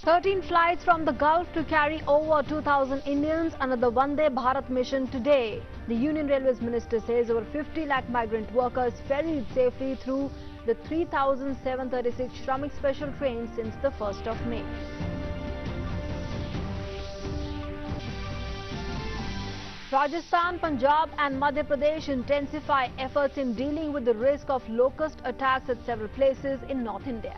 13 flights from the Gulf to carry over 2,000 Indians under the Vande Bharat mission today. The Union Railways Minister says over 50 lakh migrant workers ferried safely through the 3,736 Shramik special trains since the 1st of May. Rajasthan, Punjab and Madhya Pradesh intensify efforts in dealing with the risk of locust attacks at several places in North India.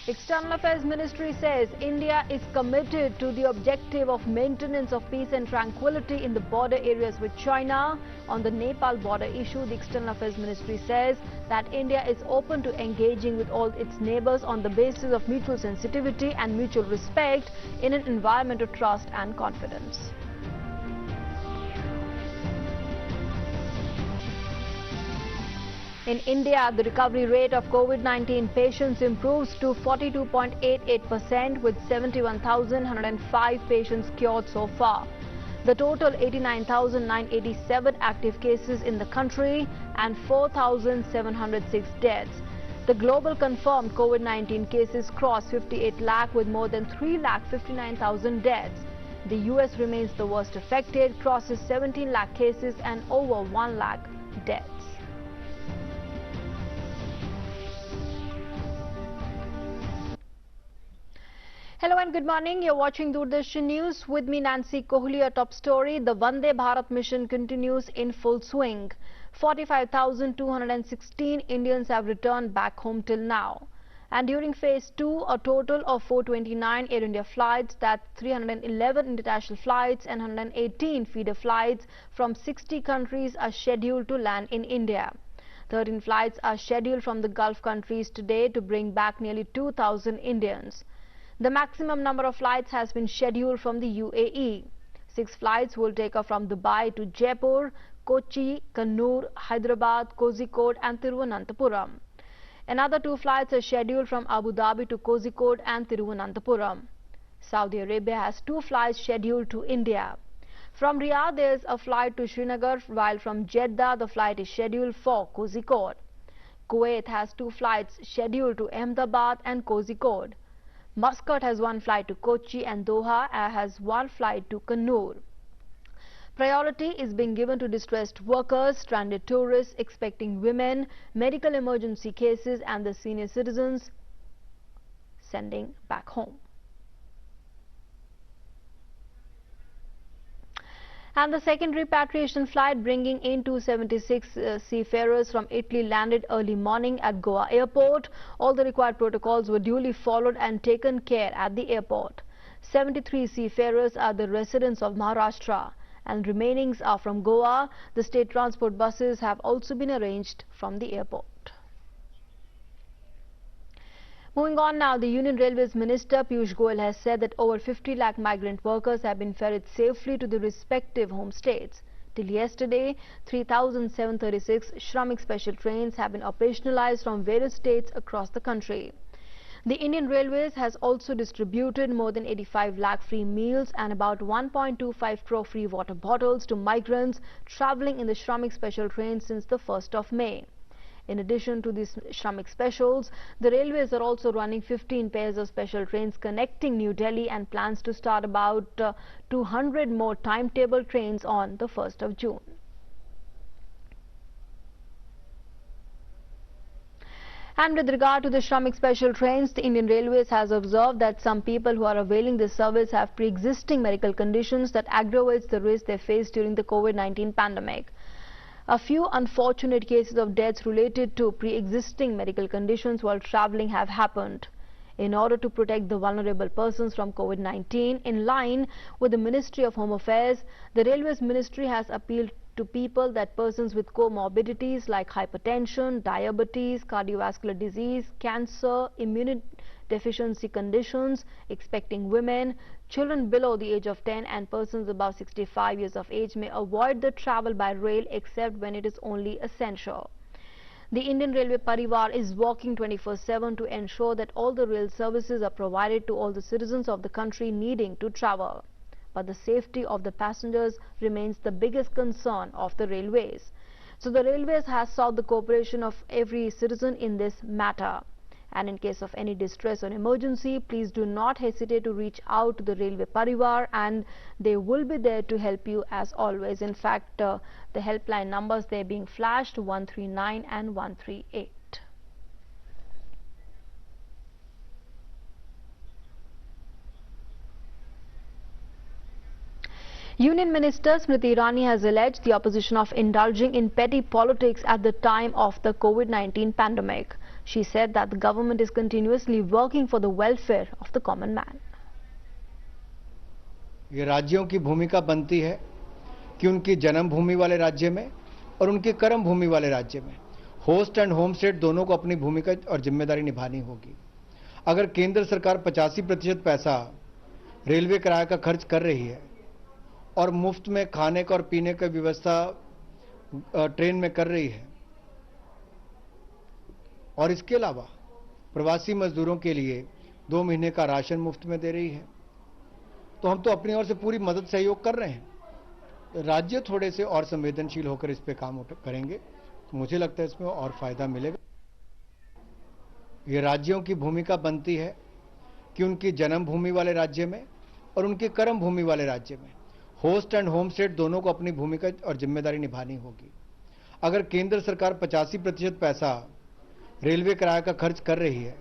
External Affairs Ministry says India is committed to the objective of maintenance of peace and tranquility in the border areas with China. On the Nepal border issue, the External Affairs Ministry says that India is open to engaging with all its neighbors on the basis of mutual sensitivity and mutual respect in an environment of trust and confidence. In India, the recovery rate of COVID-19 patients improves to 42.88% with 71,105 patients cured so far. The total 89,987 active cases in the country and 4,706 deaths. The global confirmed COVID-19 cases crossed 58 lakh with more than 3,59,000 deaths. The US remains the worst affected, crosses 17 lakh cases and over 1 lakh deaths. Hello and good morning. You're watching Doordarshan News with me, Nancy Kohli. A top story: the Vande Bharat mission continues in full swing. 45,216 Indians have returned back home till now. And during phase 2, a total of 429 Air India flights, that's 311 international flights and 118 feeder flights from 60 countries are scheduled to land in India. 13 flights are scheduled from the Gulf countries today to bring back nearly 2,000 Indians. The maximum number of flights has been scheduled from the UAE. 6 flights will take off from Dubai to Jaipur, Kochi, Kannur, Hyderabad, Kozhikode and Thiruvananthapuram. Another 2 flights are scheduled from Abu Dhabi to Kozhikode and Thiruvananthapuram. Saudi Arabia has 2 flights scheduled to India. From Riyadh there is a flight to Srinagar, while from Jeddah the flight is scheduled for Kozhikode. Kuwait has 2 flights scheduled to Ahmedabad and Kozhikode. Muscat has 1 flight to Kochi and Doha has 1 flight to Kannur. Priority is being given to distressed workers, stranded tourists, expecting women, medical emergency cases and the senior citizens sending back home. And the second repatriation flight bringing in 276 seafarers from Italy landed early morning at Goa airport. All the required protocols were duly followed and taken care at the airport. 73 seafarers are the residents of Maharashtra and remainings are from Goa. The state transport buses have also been arranged from the airport. Moving on now, the Union Railways Minister Piyush Goyal has said that over 50 lakh migrant workers have been ferried safely to the respective home states. Till yesterday, 3,736 Shramik special trains have been operationalized from various states across the country. The Indian Railways has also distributed more than 85 lakh free meals and about 1.25 crore free water bottles to migrants travelling in the Shramik special trains since the 1st of May. In addition to these Shramik specials, the railways are also running 15 pairs of special trains connecting New Delhi and plans to start about 200 more timetable trains on the 1st of June. And with regard to the Shramik special trains, the Indian Railways has observed that some people who are availing this service have pre-existing medical conditions that aggravates the risk they face during the COVID-19 pandemic. A few unfortunate cases of deaths related to pre-existing medical conditions while travelling have happened. In order to protect the vulnerable persons from COVID-19, in line with the Ministry of Home Affairs, the Railways Ministry has appealed to people that persons with comorbidities like hypertension, diabetes, cardiovascular disease, cancer, immunodeficiency conditions, expecting women, children below the age of 10 and persons above 65 years of age may avoid the travel by rail except when it is only essential. The Indian Railway Parivar is working 24/7 to ensure that all the rail services are provided to all the citizens of the country needing to travel. But the safety of the passengers remains the biggest concern of the railways. So the Railways has sought the cooperation of every citizen in this matter. And in case of any distress or emergency, please do not hesitate to reach out to the Railway Parivar, and they will be there to help you as always. In fact, the helpline numbers they're being flashed 139 and 138. Union Minister Smriti Irani has alleged the opposition of indulging in petty politics at the time of the COVID-19 pandemic. She said that the government is continuously working for the welfare of the common man. ये राज्यों की भूमिका बनती है कि उनकी जन्मभूमि वाले राज्य में और उनकी कर्म भूमि वाले राज्य में होस्ट एंड होम स्टेट दोनों को अपनी भूमिका और जिम्मेदारी निभानी होगी। अगर केंद्र सरकार 85% पैसा रेलवे किराए का खर्च कर रही है और मुफ्त में खाने का और पीने की व्यवस्था ट्रेन में कर रही है और इसके अलावा प्रवासी मजदूरों के लिए 2 महीने का राशन मुफ्त में दे रही है, तो हम तो अपनी ओर से पूरी मदद सहयोग कर रहे हैं। राज्य थोड़े से और संवेदनशील होकर इस पे काम करेंगे तो मुझे लगता है इसमें और फायदा मिलेगा। ये राज्यों की भूमिका बनती है कि उनकी जन्मभूमि वाले राज्य में और उनकी कर्म भूमि वाले राज्य में होस्ट एंड होम स्टेट दोनों को अपनी भूमिका और जिम्मेदारी निभानी होगी। अगर केंद्र सरकार 85% पैसा रेलवे किराए का खर्च कर रही है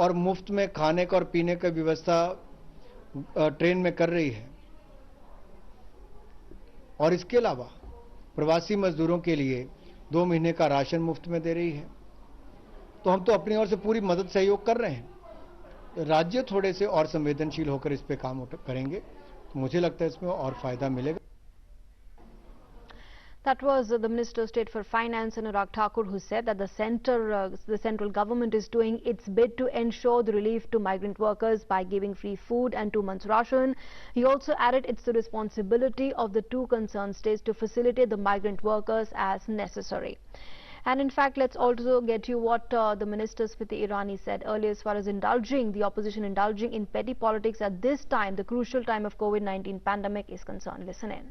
और मुफ्त में खाने का और पीने की व्यवस्था ट्रेन में कर रही है और इसके अलावा प्रवासी मजदूरों के लिए 2 महीने का राशन मुफ्त में दे रही है, तो हम तो अपनी ओर से पूरी मदद सहयोग कर रहे हैं। राज्य थोड़े से और संवेदनशील होकर इस पे काम करेंगे तो मुझे लगता है इसमें और फायदा मिलेगा। That was the Minister of State for Finance, Anurag Thakur, who said that the central government is doing its bit to ensure the relief to migrant workers by giving free food and 2 months ration. He also added it's the responsibility of the two concerned states to facilitate the migrant workers as necessary. And in fact, let's also get you what the Minister Smriti Irani said earlier as far as the opposition indulging in petty politics at this time, the crucial time of COVID-19 pandemic is concerned. Listen in.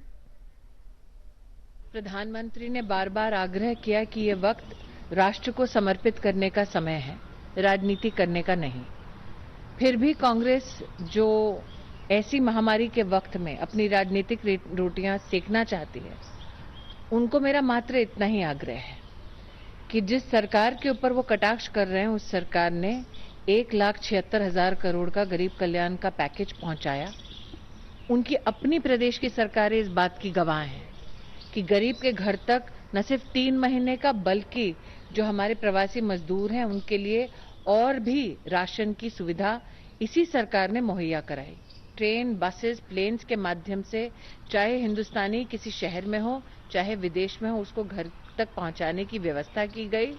प्रधानमंत्री ने बार बार आग्रह किया कि ये वक्त राष्ट्र को समर्पित करने का समय है, राजनीति करने का नहीं। फिर भी कांग्रेस जो ऐसी महामारी के वक्त में अपनी राजनीतिक रोटियां सेकना चाहती है, उनको मेरा मात्र इतना ही आग्रह है कि जिस सरकार के ऊपर वो कटाक्ष कर रहे हैं, उस सरकार ने 1,76,000 करोड़ का गरीब कल्याण का पैकेज पहुंचाया। उनकी अपनी प्रदेश की सरकारें इस बात की गवाह हैं कि गरीब के घर तक न सिर्फ 3 महीने का, बल्कि जो हमारे प्रवासी मजदूर हैं उनके लिए और भी राशन की सुविधा इसी सरकार ने मुहैया कराई। ट्रेन, बसेस, प्लेन्स के माध्यम से चाहे हिंदुस्तानी किसी शहर में हो, चाहे विदेश में हो, उसको घर तक पहुंचाने की व्यवस्था की गई।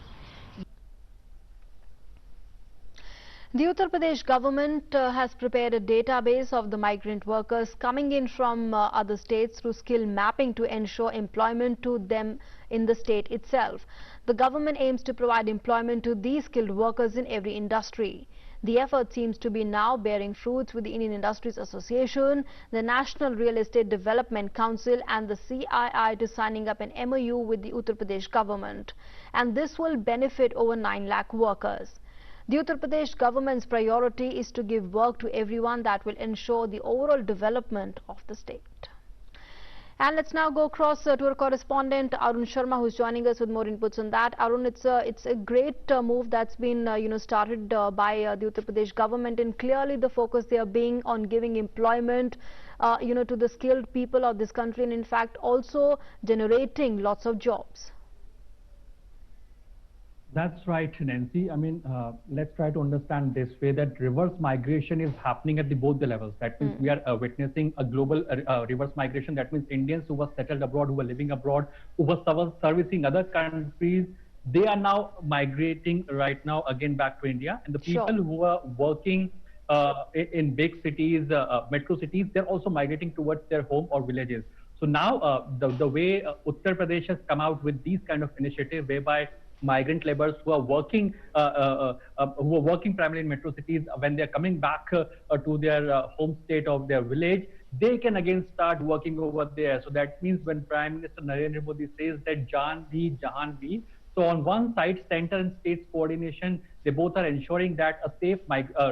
The Uttar Pradesh government has prepared a database of the migrant workers coming in from other states through skill mapping to ensure employment to them in the state itself. The government aims to provide employment to these skilled workers in every industry. The effort seems to be now bearing fruits with the Indian Industries Association, the National Real Estate Development Council and the CII to signing up an MOU with the Uttar Pradesh government. And this will benefit over 9 lakh workers. The Uttar Pradesh government's priority is to give work to everyone that will ensure the overall development of the state. And let's now go across to our correspondent Arun Sharma, who's joining us with more inputs on that. Arun, it's a great move that's been started by the Uttar Pradesh government, and clearly the focus there being on giving employment to the skilled people of this country, and in fact also generating lots of jobs. That's right, Nancy. I mean, let's try to understand this way that reverse migration is happening at both the levels. That means we are witnessing a global reverse migration. That means Indians who were settled abroad, who were living abroad, who were servicing other countries, they are now migrating right now again back to India. And the people who are working in big cities, metro cities, they're also migrating towards their home or villages. So now the way Uttar Pradesh has come out with these kind of initiative whereby migrant laborers who are working primarily in metro cities, when they're coming back to their home state of their village, they can again start working over there. So that means when Prime Minister Narendra Modi says that Jaan bhi, Jahan bhi, so on one side, center and states coordination, they both are ensuring that a safe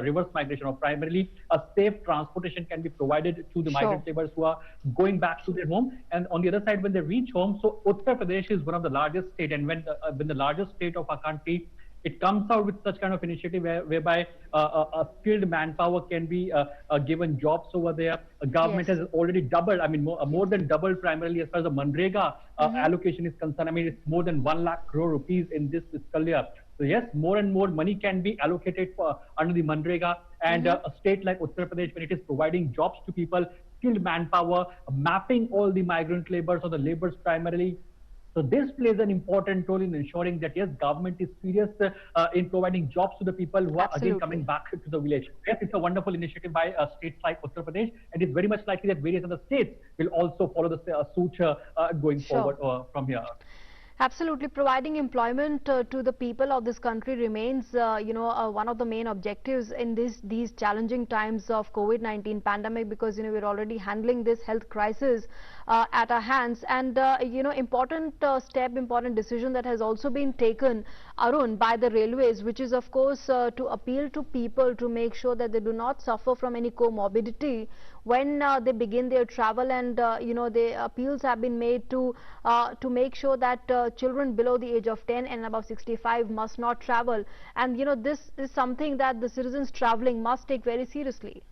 reverse migration, or primarily a safe transportation, can be provided to the Sure. migrant laborers who are going back to their home. And on the other side, when they reach home, so Uttar Pradesh is one of the largest state, and when the largest state of our country, it comes out with such kind of initiative whereby a skilled manpower can be given jobs over there. Government Yes. has already doubled, I mean, more than doubled primarily as far as the Manrega allocation is concerned. I mean, it's more than 1 lakh crore rupees in this fiscal year. So yes, more and more money can be allocated for, under the Manrega, and a state like Uttar Pradesh, when it is providing jobs to people, skilled manpower, mapping all the migrant laborers or the laborers primarily. So this plays an important role in ensuring that yes, government is serious in providing jobs to the people who are again coming back to the village. Yes, it's a wonderful initiative by states like Uttar Pradesh, and it's very much likely that various other states will also follow the suit going forward from here. Absolutely. Providing employment to the people of this country remains, one of the main objectives in these challenging times of COVID-19 pandemic, because, we're already handling this health crisis at our hands. And, important important decision that has also been taken, Arun, by the railways, which is, of course, to appeal to people to make sure that they do not suffer from any comorbidity when they begin their travel. And, the appeals have been made to make sure that children below the age of 10 and above 65 must not travel. And, this is something that the citizens traveling must take very seriously.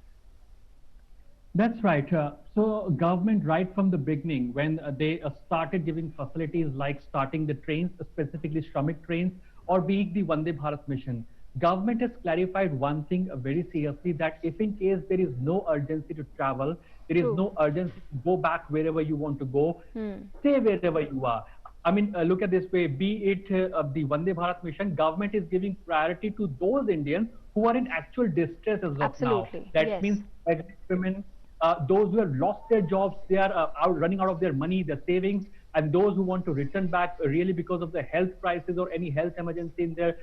That's right. So government right from the beginning, when they started giving facilities like starting the trains, specifically Shramik trains, or being the Vande Bharat mission, government has clarified one thing very seriously, that if in case there is no urgency to travel, there is no urgency to go back wherever you want to go, stay wherever you are. I mean, look at this way, be it the Vande Bharat mission, government is giving priority to those Indians who are in actual distress as of now. That means women, those who have lost their jobs, they are running out of their money, their savings, and those who want to return back really because of the health crisis or any health emergency in their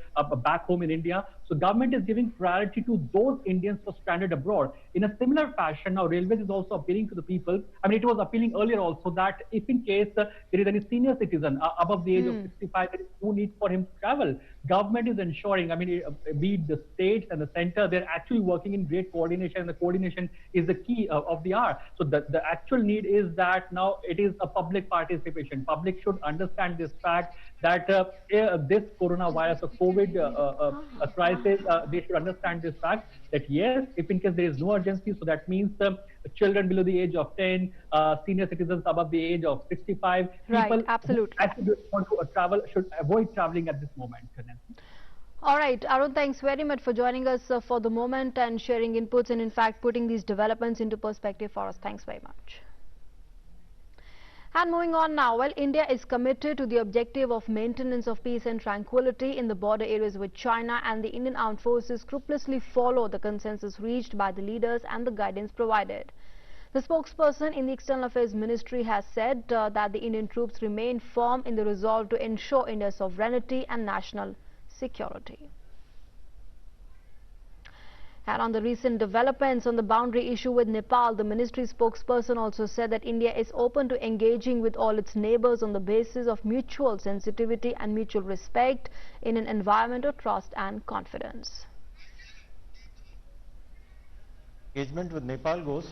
back home in India. So government is giving priority to those Indians who are stranded abroad. In a similar fashion, now Railways is also appealing to the people. I mean, it was appealing earlier also that if in case there is any senior citizen above the age of 65, there is no need for him to travel. Government is ensuring, I mean, be it the states and the center, they're actually working in great coordination, and the coordination is the key of the hour. So the actual need is that now it is a public participation. Public should understand this fact that this coronavirus or COVID crisis, they should understand this fact that yes, if in case there is no urgency, so that means children below the age of 10, senior citizens above the age of 65, people who actually want to travel should avoid traveling at this moment. All right, Arun, thanks very much for joining us for the moment and sharing inputs, and in fact putting these developments into perspective for us. Thanks very much. And moving on now, well, India is committed to the objective of maintenance of peace and tranquility in the border areas with China, and the Indian armed forces scrupulously follow the consensus reached by the leaders and the guidance provided. The spokesperson in the External Affairs Ministry has said that the Indian troops remain firm in the resolve to ensure India's sovereignty and national security. And on the recent developments on the boundary issue with Nepal, the ministry spokesperson also said that India is open to engaging with all its neighbors on the basis of mutual sensitivity and mutual respect in an environment of trust and confidence. Engagement with Nepal goes,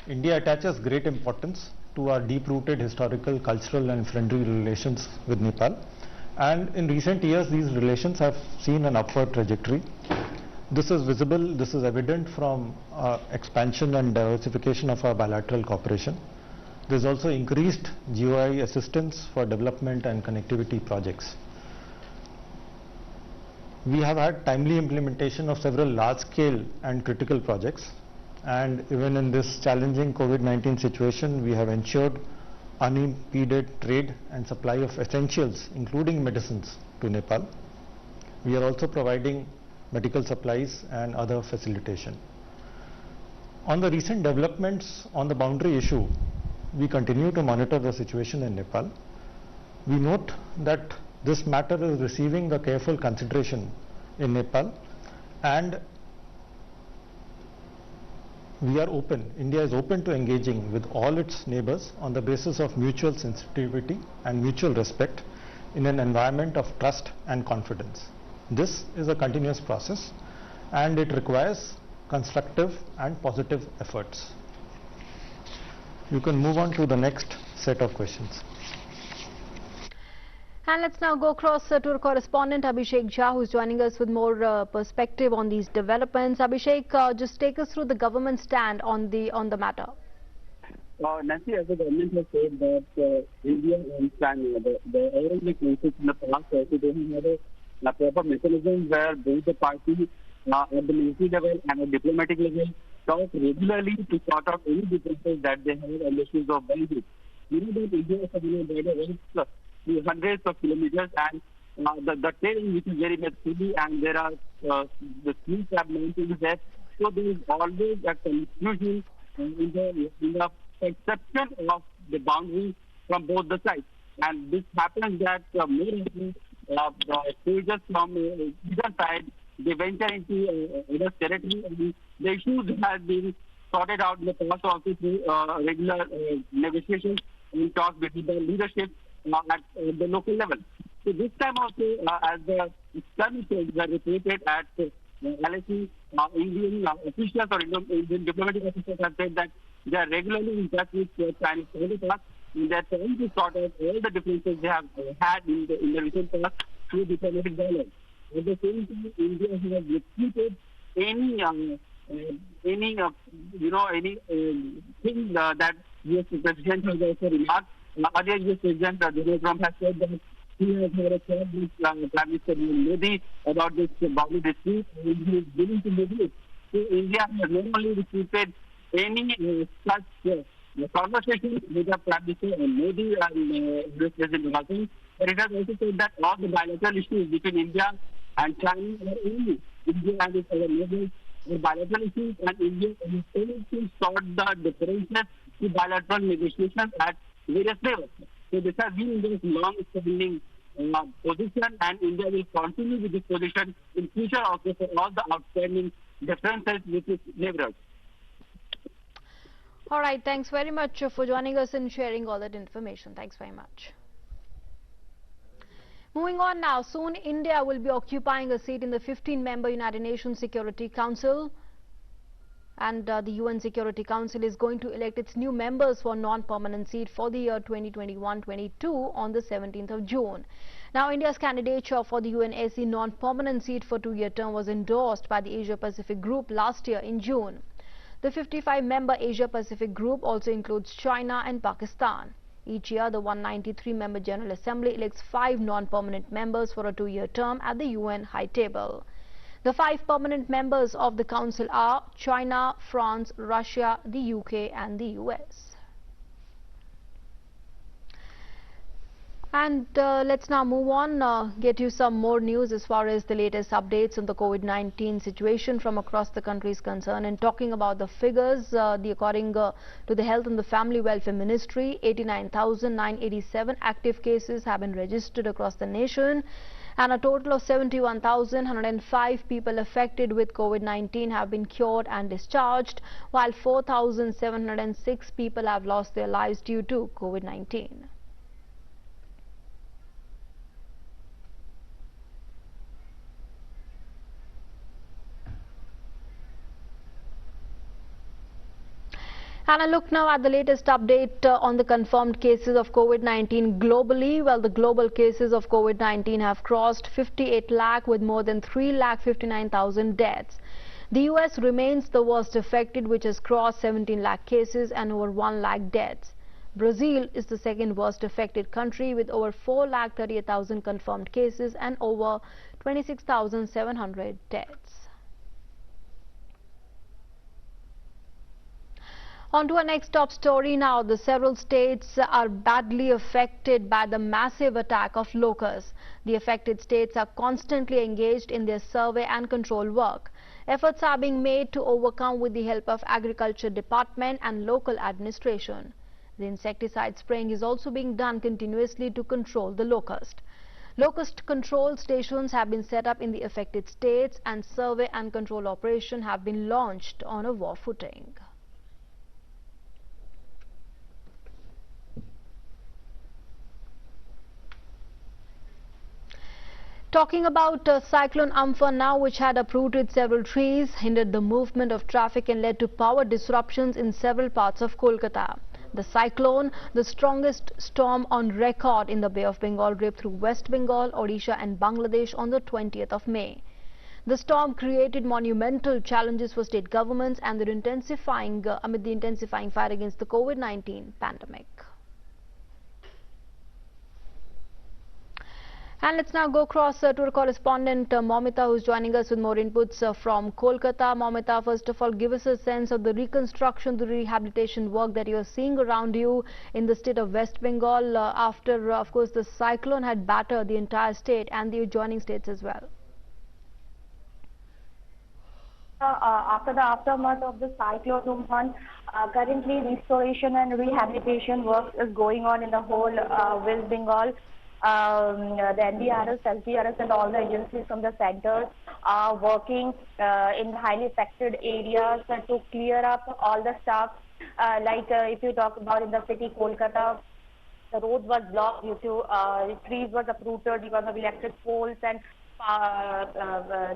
India attaches great importance to our deep-rooted historical, cultural and friendly relations with Nepal. And in recent years, these relations have seen an upward trajectory. This is visible, this is evident from expansion and diversification of our bilateral cooperation. There is also increased GOI assistance for development and connectivity projects. We have had timely implementation of several large-scale and critical projects, and even in this challenging COVID-19 situation, we have ensured unimpeded trade and supply of essentials, including medicines, to Nepal. We are also providing medical supplies and other facilitation. On the recent developments on the boundary issue, we continue to monitor the situation in Nepal. We note that this matter is receiving a careful consideration in Nepal, and we are open, India is open to engaging with all its neighbors on the basis of mutual sensitivity and mutual respect in an environment of trust and confidence. This is a continuous process and it requires constructive and positive efforts. You can move on to the next set of questions. And let's now go across to our correspondent Abhishek Jha, who is joining us with more perspective on these developments. Abhishek, just take us through the government stand on the matter. Nancy, as the government has said that India and China, the Olympic conflicts in the past, also they have a proper mechanism where both the parties at the military level and at diplomatic level talk regularly to sort out any differences that they have on the issues of boundaries. You know that India is a border runs hundreds of kilometers, and the terrain which is very much hilly, and there are the steep mountains there. So there is always a confusion in the perception of the boundary from both the sides. And this happens that more often the soldiers from either side, they venture into other territory, and the issues have been sorted out in the past also through regular negotiations and talks between the leadership at the local level. So this time also, as the skirmishes were reported at LSE, Indian officials or Indian diplomatic officials have said that they are regularly in touch with Chinese counterparts, and they are trying to sort out all the differences they have had in the recent past through diplomatic dialogue. At the same time, India has refuted any thing that US President has also remarked. Earlier, US President Donald Trump has said that he has had a chat with Prime Minister Modi about this boundary dispute, and he is willing to mediate. So India has not only refuted any such conversation with the Prime Minister Modi and US President Donald Trump, but it has also said that all the bilateral issues between India and China are only India and its other neighbors are bilateral issues, and India is able to sort the differences through bilateral negotiations at various levels. So this has been India's long-standing position, and India will continue with this position in future also for all the outstanding differences with its neighbors. All right, thanks very much for joining us and sharing all that information. Thanks very much. Moving on now, soon India will be occupying a seat in the 15-member United Nations Security Council, and the UN Security Council is going to elect its new members for non-permanent seat for the year 2021-22 on the 17th of June. Now, India's candidature for the UNSC non-permanent seat for 2-year term was endorsed by the Asia-Pacific Group last year in June. The 55-member Asia-Pacific Group also includes China and Pakistan. Each year, the 193-member General Assembly elects 5 non-permanent members for a 2-year term at the UN High Table. The 5 permanent members of the Council are China, France, Russia, the UK and the US. And let's now move on, get you some more news as far as the latest updates on the COVID-19 situation from across the country is concerned. And talking about the figures, according to the Health and the Family Welfare Ministry, 89,987 active cases have been registered across the nation, and a total of 71,105 people affected with COVID-19 have been cured and discharged, while 4,706 people have lost their lives due to COVID-19. And a look now at the latest update on the confirmed cases of COVID-19 globally. Well, the global cases of COVID-19 have crossed 58 lakh with more than 3,59,000 deaths. The US remains the worst affected, which has crossed 17 lakh cases and over 1 lakh deaths. Brazil is the second worst affected country with over 4,38,000 confirmed cases and over 26,700 deaths. On to our next top story now. The several states are badly affected by the massive attack of locusts. The affected states are constantly engaged in their survey and control work. Efforts are being made to overcome with the help of Agriculture Department and local administration. The insecticide spraying is also being done continuously to control the locust. Locust control stations have been set up in the affected states, and survey and control operation have been launched on a war footing. Talking about Cyclone Amphan now, which had uprooted several trees, hindered the movement of traffic and led to power disruptions in several parts of Kolkata. The cyclone, the strongest storm on record in the Bay of Bengal, ripped through West Bengal, Odisha and Bangladesh on the 20th of May. The storm created monumental challenges for state governments and they're intensifying amid the intensifying fight against the COVID-19 pandemic. And let's now go across to our correspondent Momita, who's joining us with more inputs from Kolkata. Momita, first of all, give us a sense of the reconstruction, the rehabilitation work that you're seeing around you in the state of West Bengal after, of course, the cyclone had battered the entire state and the adjoining states as well. After the aftermath of the cyclone Amphan, currently restoration and rehabilitation work is going on in the whole West Bengal. The NDRS, SDRS and all the agencies from the centers are working in highly affected areas to clear up all the stuff. If you talk about in the city Kolkata, the road was blocked due to trees was uprooted because of electric poles and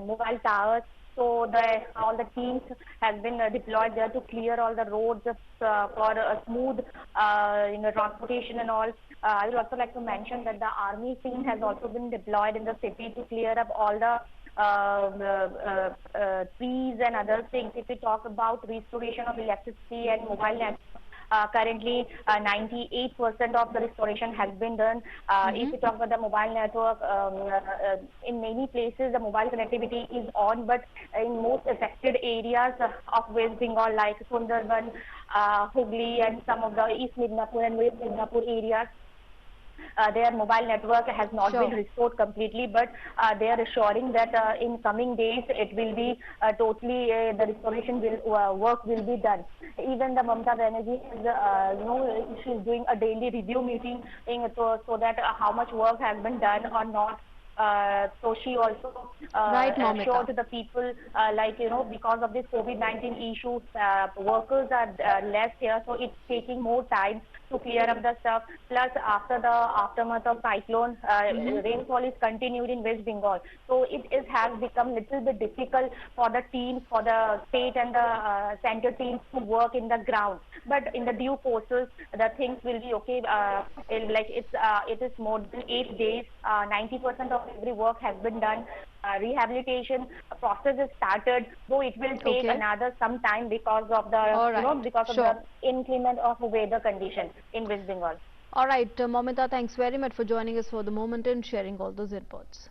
mobile towers. So all the teams have been deployed there to clear all the roads for a smooth transportation and all. I would also like to mention that the army team has also been deployed in the city to clear up all the trees and other things. If we talk about restoration of electricity and mobile network, currently 98% of the restoration has been done. If we talk about the mobile network, in many places the mobile connectivity is on, but in most affected areas of West Bengal like Sundarban, Hooghly and some of the East Midnapur and West Midnapur areas, their mobile network has not been restored completely, but they are assuring that in coming days it will be totally the restoration work will be done. Even the Mamata Banerjee is she's doing a daily review meeting so that how much work has been done or not. So she also assured to the people because of this COVID-19 issue, workers are less here, so it's taking more time to clear up the stuff. Plus, after the aftermath of cyclone, rainfall is continued in West Bengal. So it has become little bit difficult for the teams, for the state and the center teams to work in the ground. But in the due courses, the things will be okay. It is more than 8 days. 90% of every work has been done. Rehabilitation process is started, though it will take another some time because of the because of the inclement of weather conditions in West Bengal. All right, Momita, thanks very much for joining us for the moment and sharing all those inputs.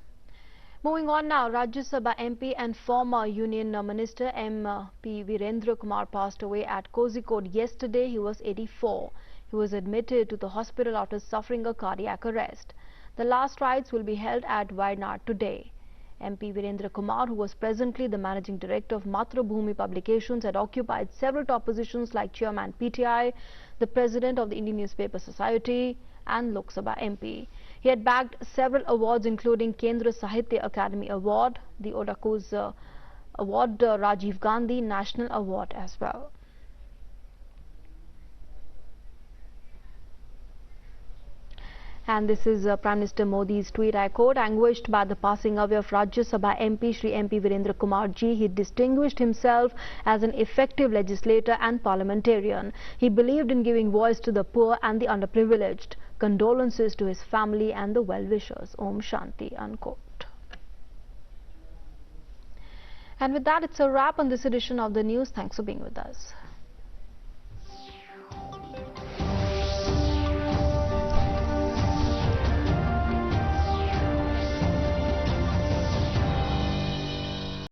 Moving on now, Rajya Sabha MP and former Union Minister MP Virendra Kumar passed away at Kozhikode yesterday. He was 84. He was admitted to the hospital after suffering a cardiac arrest. The last rites will be held at Wayanad today. MP Virendra Kumar, who was presently the Managing Director of Matrabhumi Publications, had occupied several top positions like Chairman PTI, the President of the Indian Newspaper Society and Lok Sabha MP. He had bagged several awards including Kendra Sahitya Academy Award, the Odaku's Award, Rajiv Gandhi National Award as well. And this is Prime Minister Modi's tweet, I quote, anguished by the passing away of Rajya Sabha MP Shri MP Virendra Kumar ji, he distinguished himself as an effective legislator and parliamentarian. He believed in giving voice to the poor and the underprivileged. Condolences to his family and the well-wishers. Om Shanti, unquote. And with that, it's a wrap on this edition of the news. Thanks for being with us.